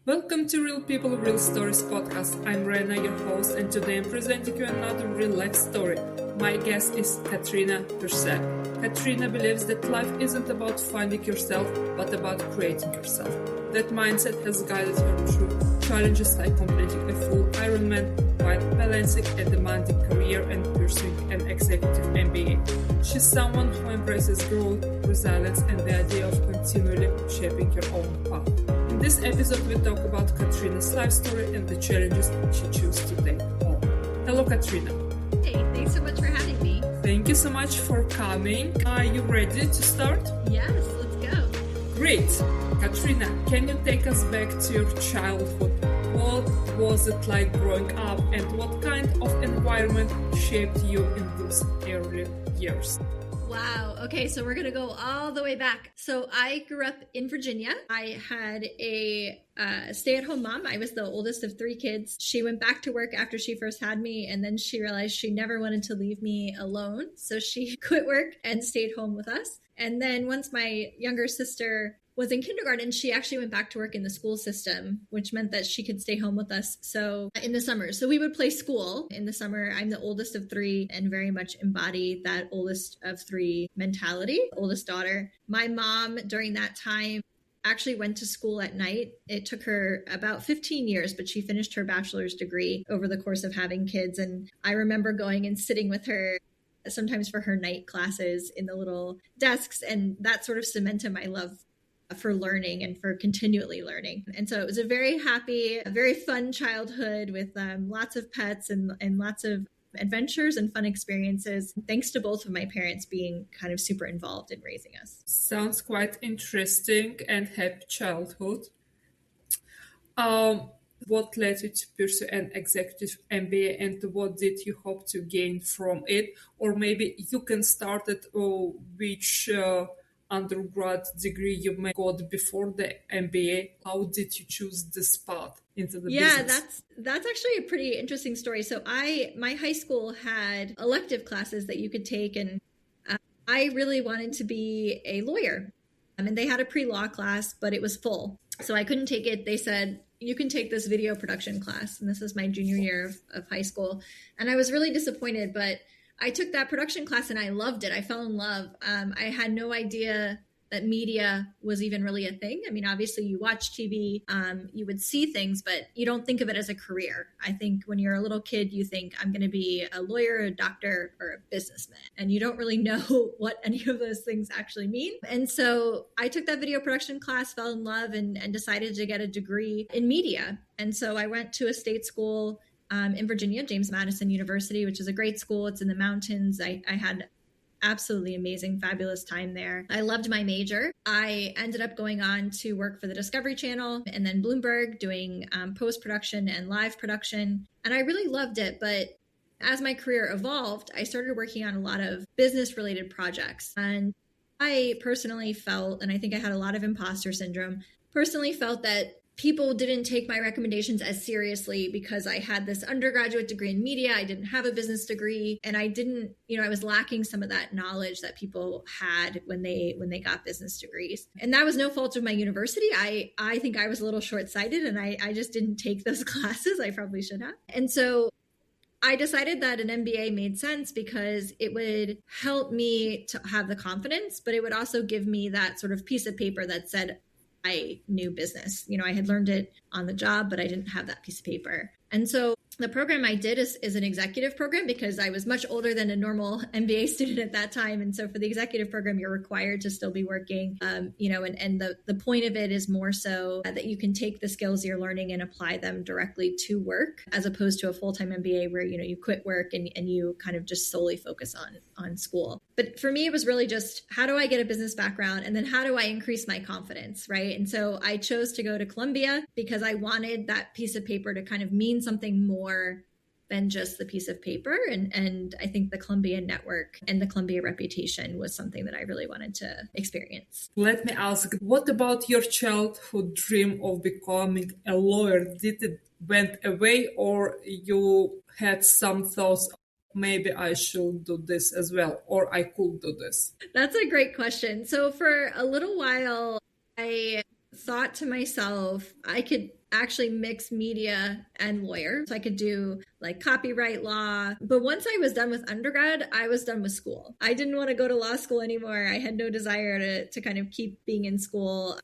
Welcome to Real People, Real Stories podcast. I'm Rena, your host, and today I'm presenting you another real life story. My guest is Katrina Purcell. Katrina believes that life isn't about finding yourself, but about creating yourself. That mindset has guided her through challenges like completing a full Ironman while balancing a demanding career and pursuing an Executive MBA. She's someone who embraces growth, resilience, and the idea of continually shaping your own path. In this episode, we talk about Katrina's life story and the challenges she chose to take on. Hello, Katrina. Hey, thanks so much for having me. Thank you so much for coming. Are you ready to start? Yes, let's go. Great. Katrina, can you take us back to your childhood? What was it like growing up, and what kind of environment shaped you in those early years? Wow. Okay, so we're going to go all the way back. So I grew up in Virginia. I had a stay-at-home mom. I was the oldest of three kids. She went back to work after she first had me, and then she realized she never wanted to leave me alone. So she quit work and stayed home with us. And then once my younger sister was in kindergarten, she actually went back to work in the school system, which meant that she could stay home with us. So in the summer, so we would play school in the summer. I'm the oldest of three and very much embody that oldest of three mentality, oldest daughter. My mom during that time actually went to school at night. It took her about 15 years, but she finished her bachelor's degree over the course of having kids. And I remember going and sitting with her sometimes for her night classes in the little desks. And that sort of cemented my love for learning and for continually learning. And so it was a very happy, a very fun childhood with lots of pets and lots of adventures and fun experiences, thanks to both of my parents being kind of super involved in raising us. Sounds quite interesting and happy childhood. What led you to pursue an Executive MBA, and what did you hope to gain from it? Or maybe you can start at which undergrad degree you may got before the MBA. How did you choose this path into the business? That's actually a pretty interesting story. So my high school had elective classes that you could take, and I really wanted to be a lawyer. And they had a pre-law class, but it was full, so I couldn't take it. They said, you can take this video production class, and this is my junior year of high school. And I was really disappointed, but I took that production class and I loved it. I fell in love. I had no idea that media was even really a thing. I mean, obviously you watch TV, you would see things, but you don't think of it as a career. I think when you're a little kid, you think I'm going to be a lawyer, a doctor, or a businessman. And you don't really know what any of those things actually mean. And so I took that video production class, fell in love, and decided to get a degree in media. And so I went to a state school in Virginia, James Madison University, which is a great school. It's in the mountains. I had absolutely amazing, fabulous time there. I loved my major. I ended up going on to work for the Discovery Channel and then Bloomberg doing post-production and live production. And I really loved it. But as my career evolved, I started working on a lot of business-related projects. And I personally felt, and I think I had a lot of imposter syndrome, personally felt that people didn't take my recommendations as seriously because I had this undergraduate degree in media. I didn't have a business degree, and I didn't, I was lacking some of that knowledge that people had when they got business degrees. And that was no fault of my university. I think I was a little short-sighted, and I just didn't take those classes. I probably should have. And so I decided that an MBA made sense because it would help me to have the confidence, but it would also give me that sort of piece of paper that said, I knew business. I had learned it on the job, but I didn't have that piece of paper. And so the program I did is an executive program because I was much older than a normal MBA student at that time. And so for the executive program, you're required to still be working, and the point of it is more so that you can take the skills you're learning and apply them directly to work, as opposed to a full-time MBA where, you quit work and you kind of just solely focus on school. But for me, it was really just, how do I get a business background? And then how do I increase my confidence, right? And so I chose to go to Columbia because I wanted that piece of paper to kind of mean something more than just the piece of paper. And I think the Columbia network and the Columbia reputation was something that I really wanted to experience. Let me ask, what about your childhood dream of becoming a lawyer? Did it went away, or you had some thoughts, maybe I should do this as well, or I could do this? That's a great question. So for a little while, I thought to myself, I could actually mixed media and lawyer. So I could do like copyright law. But once I was done with undergrad, I was done with school. I didn't want to go to law school anymore. I had no desire to kind of keep being in school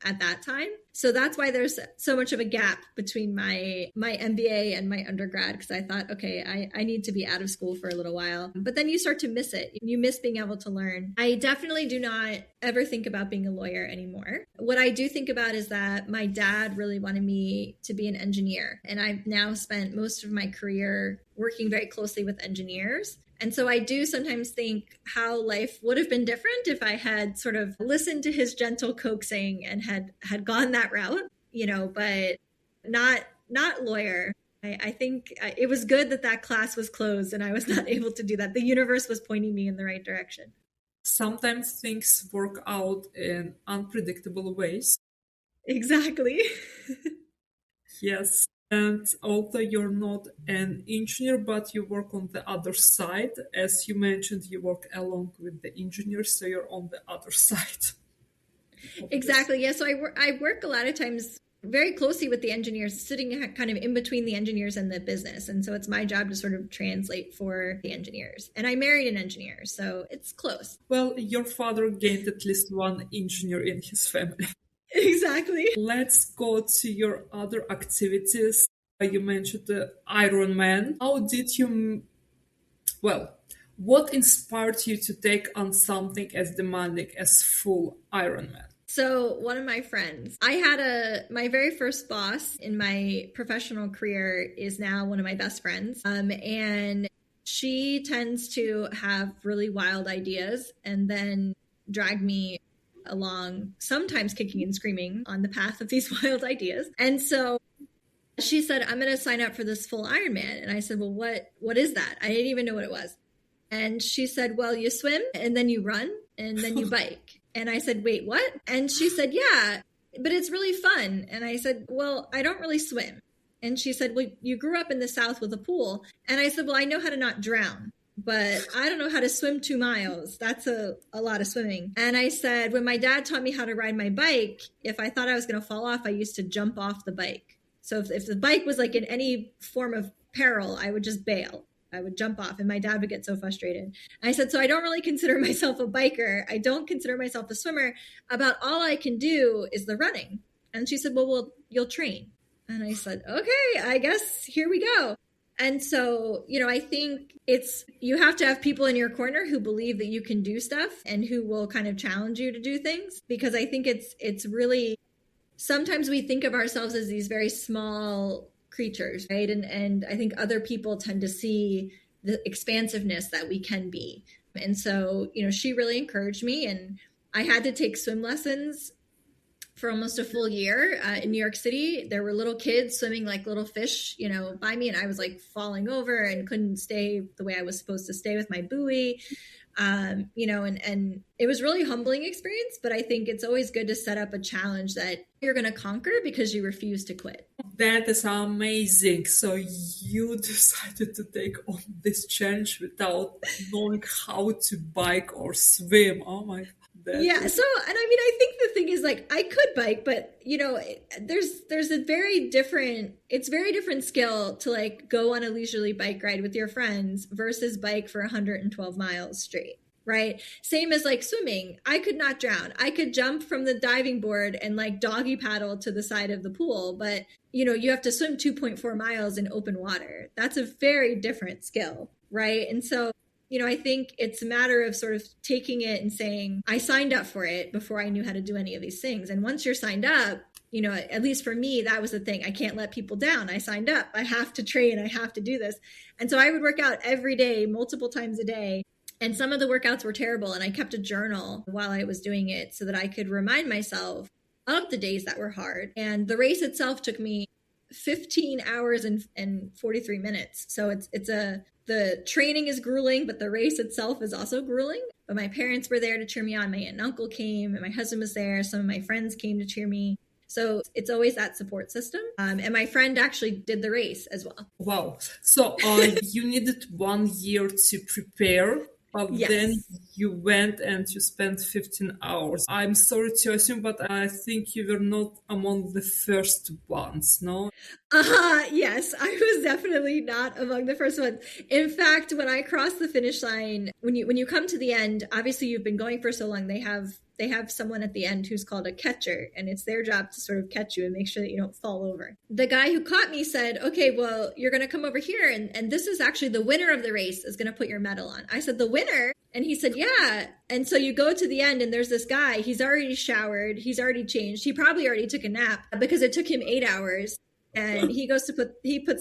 at that time. So that's why there's so much of a gap between my MBA and my undergrad, because I thought, okay, I need to be out of school for a little while. But then you start to miss it. You miss being able to learn. I definitely do not ever think about being a lawyer anymore. What I do think about is that my dad really wanted me to be an engineer. And I've now spent most of my career working very closely with engineers. And so I do sometimes think how life would have been different if I had sort of listened to his gentle coaxing and had gone that route, but not lawyer. I think it was good that class was closed and I was not able to do that. The universe was pointing me in the right direction. Sometimes things work out in unpredictable ways. Exactly. Yes. And although you're not an engineer, but you work on the other side, as you mentioned, you work along with the engineers, so you're on the other side. Exactly. Yeah. So I work a lot of times very closely with the engineers, sitting kind of in between the engineers and the business. And so it's my job to sort of translate for the engineers. And I married an engineer, so it's close. Well, your father gained at least one engineer in his family. Exactly. Let's go to your other activities. You mentioned the Ironman. How did you, what inspired you to take on something as demanding as full Ironman? So one of my friends, I had my very first boss in my professional career is now one of my best friends. And she tends to have really wild ideas and then drag me along, sometimes kicking and screaming on the path of these wild ideas. And so she said, I'm going to sign up for this full Ironman. And I said, well, what is that? I didn't even know what it was. And she said, well, you swim and then you run and then you bike. And I said, wait, what? And she said, yeah, but it's really fun. And I said, well, I don't really swim. And she said, well, you grew up in the South with a pool. And I said, well, I know how to not drown, but I don't know how to swim 2 miles. That's a lot of swimming. And I said, when my dad taught me how to ride my bike, if I thought I was going to fall off, I used to jump off the bike. So if the bike was like in any form of peril, I would just bail. I would jump off and my dad would get so frustrated. And I said, so I don't really consider myself a biker. I don't consider myself a swimmer. About all I can do is the running. And she said, well, you'll train. And I said, okay, I guess here we go. And so, I think you have to have people in your corner who believe that you can do stuff and who will kind of challenge you to do things, because I think it's really, sometimes we think of ourselves as these very small creatures, right? And I think other people tend to see the expansiveness that we can be. And so, she really encouraged me, and I had to take swim lessons for almost a full year in New York City. There were little kids swimming like little fish, by me. And I was like falling over and couldn't stay the way I was supposed to stay with my buoy. And it was really humbling experience, but I think it's always good to set up a challenge that you're going to conquer because you refuse to quit. That is amazing. So you decided to take on this challenge without knowing how to bike or swim. Oh my God. Yeah. So, and I think the thing is, like, I could bike, but there's a very different skill to like go on a leisurely bike ride with your friends versus bike for 112 miles straight. Right. Same as like swimming. I could not drown. I could jump from the diving board and like doggy paddle to the side of the pool, but you have to swim 2.4 miles in open water. That's a very different skill. Right. And so, I think it's a matter of sort of taking it and saying, I signed up for it before I knew how to do any of these things. And once you're signed up, at least for me, that was the thing. I can't let people down. I signed up. I have to train. I have to do this. And so I would work out every day, multiple times a day. And some of the workouts were terrible. And I kept a journal while I was doing it so that I could remind myself of the days that were hard. And the race itself took me 15 hours and 43 minutes. So the training is grueling, but the race itself is also grueling. But my parents were there to cheer me on. My aunt and uncle came, and my husband was there. Some of my friends came to cheer me. So it's always that support system. And my friend actually did the race as well. Wow. So you needed 1 year to prepare. But then Yes. you went and you spent 15 hours. I'm sorry to assume, but I think you were not among the first ones, no? Yes, I was definitely not among the first ones. In fact, when I crossed the finish line, when you come to the end, obviously you've been going for so long, they have someone at the end who's called a catcher, and it's their job to sort of catch you and make sure that you don't fall over. The guy who caught me said, "Okay, well, you're going to come over here, and this is actually the winner of the race is going to put your medal on." I said, "The winner?" And he said, "Yeah." And so you go to the end, and there's this guy. He's already showered. He's already changed. He probably already took a nap because it took him 8 hours. And he puts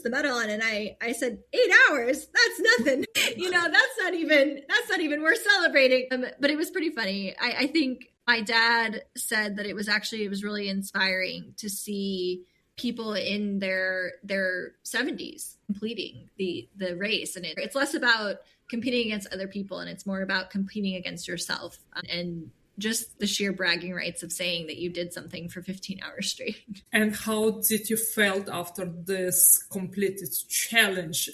the medal on, and I said, 8 hours? That's nothing. That's not even worth celebrating. But it was pretty funny. I think my dad said that it was really inspiring to see people in their 70s completing the race. And it's less about competing against other people, and it's more about competing against yourself, and just the sheer bragging rights of saying that you did something for 15 hours straight. And how did you felt after this completed challenge?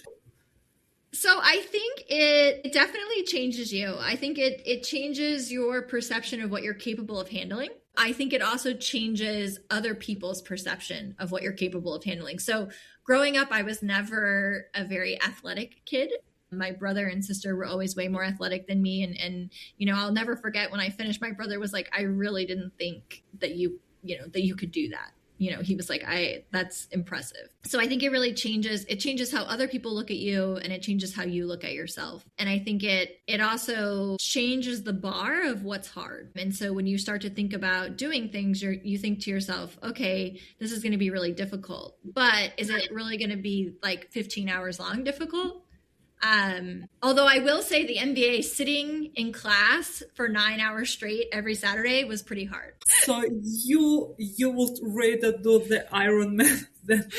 So I think it definitely changes you. I think it changes your perception of what you're capable of handling. I think it also changes other people's perception of what you're capable of handling. So growing up, I was never a very athletic kid. My brother and sister were always way more athletic than me. And I'll never forget when I finished, my brother was like, "I really didn't think that you could do that." He was like, that's impressive. So I think it really changes. It changes how other people look at you, and it changes how you look at yourself. And I think it also changes the bar of what's hard. And so when you start to think about doing things, you think to yourself, okay, this is going to be really difficult, but is it really going to be like 15 hours long difficult? Although I will say the MBA sitting in class for 9 hours straight every Saturday was pretty hard. So you would rather do the Ironman than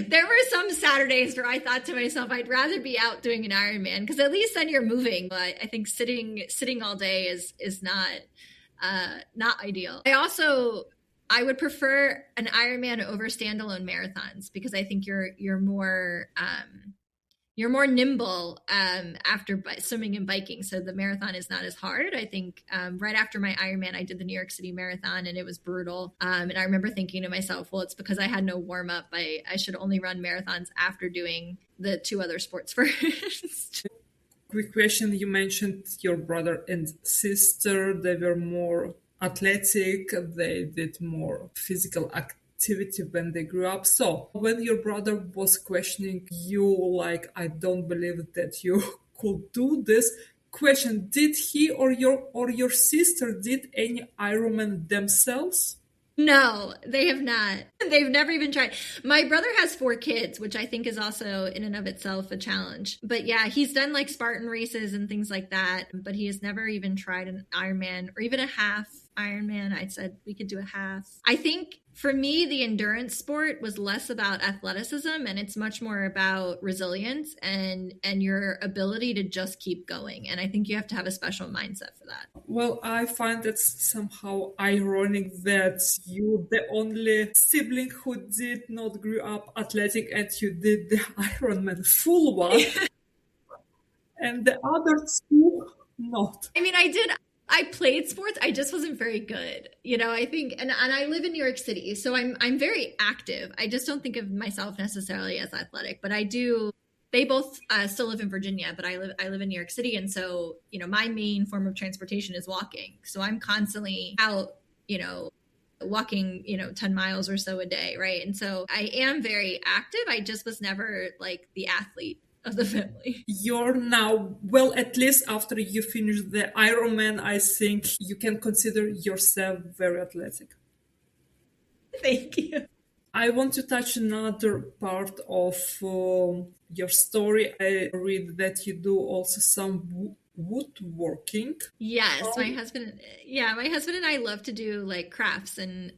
There were some Saturdays where I thought to myself, I'd rather be out doing an Ironman, because at least then you're moving. But I think sitting all day is not ideal. I would prefer an Ironman over standalone marathons, because I think you're more nimble after swimming and biking. So the marathon is not as hard. I think right after my Ironman, I did the New York City Marathon, and it was brutal. And I remember thinking to myself, well, it's because I had no warm up. I should only run marathons after doing the two other sports first. Quick question. You mentioned your brother and sister. They were more athletic. They did more physical activity when they grew up. So when your brother was questioning you, like, "I don't believe that you could do this," question, did he or your sister did any Ironman themselves? No, they have not. They've never even tried. My brother has 4 kids, which I think is also in and of itself a challenge. But yeah, he's done like Spartan races and things like that, but he has never even tried an Ironman or even a half Ironman. I said we could do a half. I think for me, the endurance sport was less about athleticism, and it's much more about resilience and your ability to just keep going. And I think you have to have a special mindset for that. Well, I find it somehow ironic that you're the only sibling who did not grow up athletic, and you did the Ironman full one, and the other two not. I mean, I played sports. I just wasn't very good. I think, and I live in New York City, so I'm very active. I just don't think of myself necessarily as athletic, but I do. They both still live in Virginia, but I live in New York City. And so, my main form of transportation is walking. So I'm constantly out, walking, 10 miles or so a day. Right. And so I am very active. I just was never like the athlete of the family. You're now, well, at least after you finish the Ironman, I think you can consider yourself very athletic. Thank you. I want to touch another part of your story. I read that you do also some woodworking. Yes, my husband and I love to do like crafts and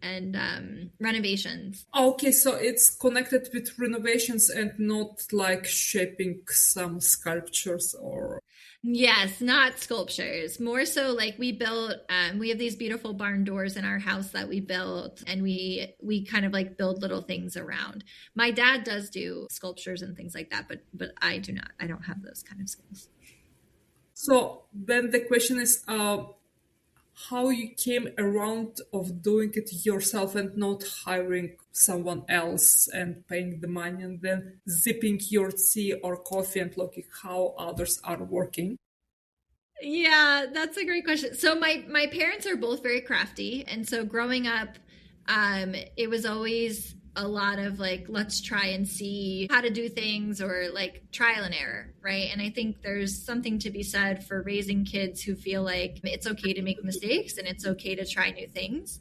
renovations. Okay, so it's connected with renovations and not like shaping some sculptures or... Yes, not sculptures. More so like we have these beautiful barn doors in our house that we built, and we kind of like build little things around. My dad does do sculptures and things like that, but I do not. I don't have those kind of skills. So then the question is, how you came around of doing it yourself and not hiring someone else and paying the money and then zipping your tea or coffee and looking how others are working? Yeah, that's a great question. So my parents are both very crafty, and so growing up, it was always a lot of like, let's try and see how to do things, or like trial and error, right? And I think there's something to be said for raising kids who feel like it's okay to make mistakes and it's okay to try new things,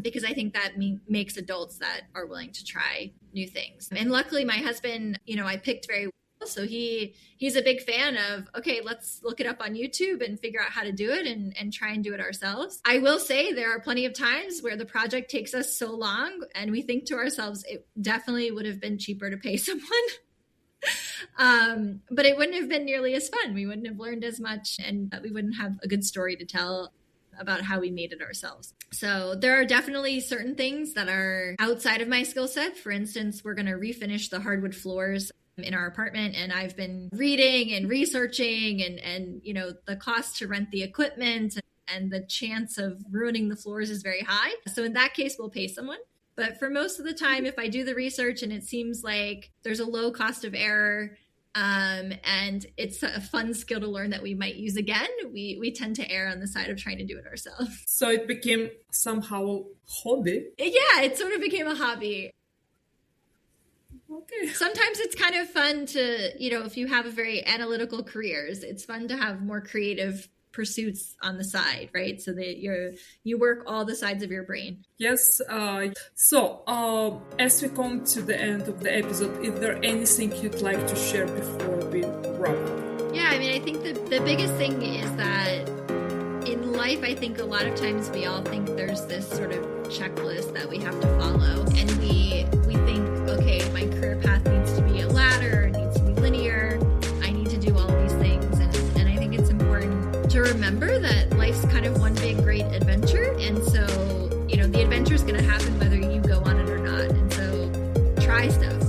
because I think that makes adults that are willing to try new things. And luckily, my husband, I picked very well. So he's a big fan of, okay, let's look it up on YouTube and figure out how to do it and try and do it ourselves. I will say there are plenty of times where the project takes us so long and we think to ourselves, it definitely would have been cheaper to pay someone. But it wouldn't have been nearly as fun. We wouldn't have learned as much, and we wouldn't have a good story to tell about how we made it ourselves. So there are definitely certain things that are outside of my skill set. For instance, we're going to refinish the hardwood floors in our apartment, and I've been reading and researching and the cost to rent the equipment and the chance of ruining the floors is very high. So in that case, we'll pay someone. But for most of the time, if I do the research and it seems like there's a low cost of error, and it's a fun skill to learn that we might use again, we tend to err on the side of trying to do it ourselves. So it became somehow hobby? Yeah, it sort of became a hobby. Okay. Sometimes it's kind of fun to, if you have a very analytical careers, it's fun to have more creative pursuits on the side, right? So that you work all the sides of your brain. Yes. So as we come to the end of the episode, is there anything you'd like to share before we wrap up? Yeah, I mean, I think the biggest thing is that in life, I think a lot of times we all think there's this sort of checklist that we have to follow. And we think, okay, my career path needs to be a ladder, it needs to be linear, I need to do all of these things. And I think it's important to remember that life's kind of one big great adventure. And so, the adventure is going to happen whether you go on it or not. And so try stuff,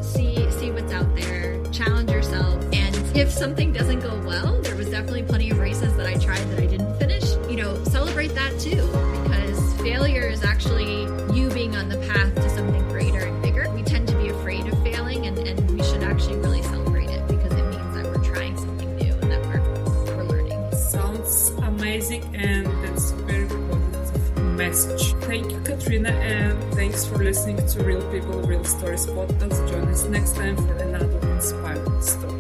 see what's out there, challenge yourself. And if something doesn't go well, there was definitely plenty of races that I tried that I didn't finish, celebrate that too, because failure is actually you being on the path to something greater and bigger. We tend to be afraid of failing, and we should actually really celebrate it because it means that we're trying something new and that we're learning. Sounds amazing, and that's a very positive message. Thank you, Katrina, and thanks for listening to Real People, Real Stories podcast. Join us next time for another inspiring story.